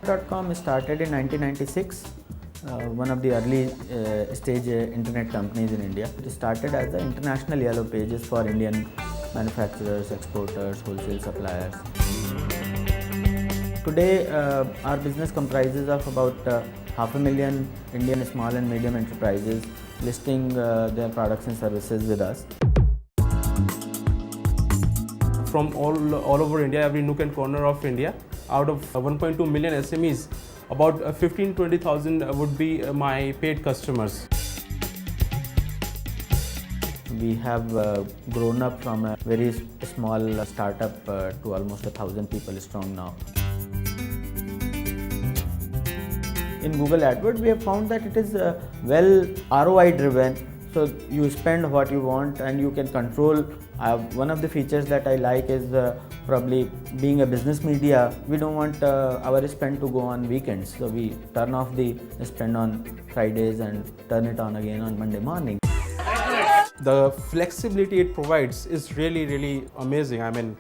Google.com started in 1996, one of the early stage internet companies in India. It started as the international yellow pages for Indian manufacturers, exporters, wholesale suppliers. Today, our business comprises of about 500,000 Indian small and medium enterprises listing their products and services with us. From all over India, every nook and corner of India, out of 1.2 million SMEs, about 15-20,000 would be my paid customers. We have grown up from a very small startup to almost 1,000 people strong now. In Google AdWords, we have found that it is well ROI driven. So you spend what you want and you can control. One of the features that I like is probably being a business media. We don't want our spend to go on weekends. So we turn off the spend on Fridays and turn it on again on Monday morning. The flexibility it provides is really amazing. I mean,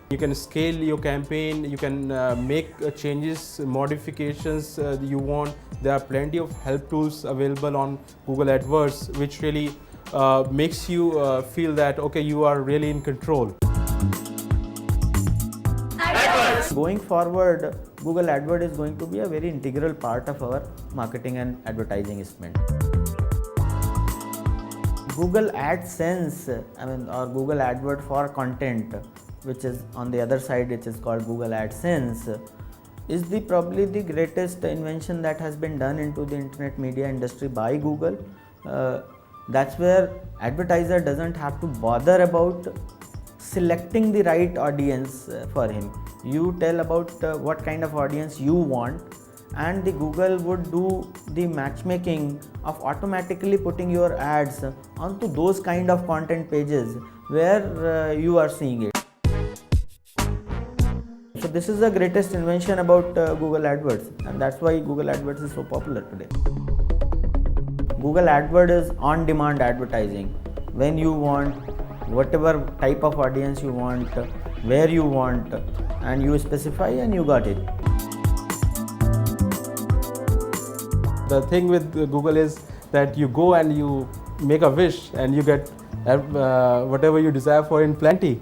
you can scale your campaign, you can make changes, modifications you want. There are plenty of help tools available on Google AdWords, which really makes you feel that, okay, you are really in control. Going forward, Google AdWords is going to be a very integral part of our marketing and advertising spend. Google AdSense, or Google AdWords for content, which is on the other side, it is called Google AdSense, is probably the greatest invention that has been done into the internet media industry by Google. That's where advertiser doesn't have to bother about selecting the right audience for him. You tell about what kind of audience you want, and the Google would do the matchmaking of automatically putting your ads onto those kind of content pages where you are seeing it. So this is the greatest invention about Google AdWords, and that's why Google AdWords is so popular today. Google AdWords is on-demand advertising. When you want, whatever type of audience you want, where you want, and you specify and you got it. The thing with Google is that you go and you make a wish and you get whatever you desire for in plenty.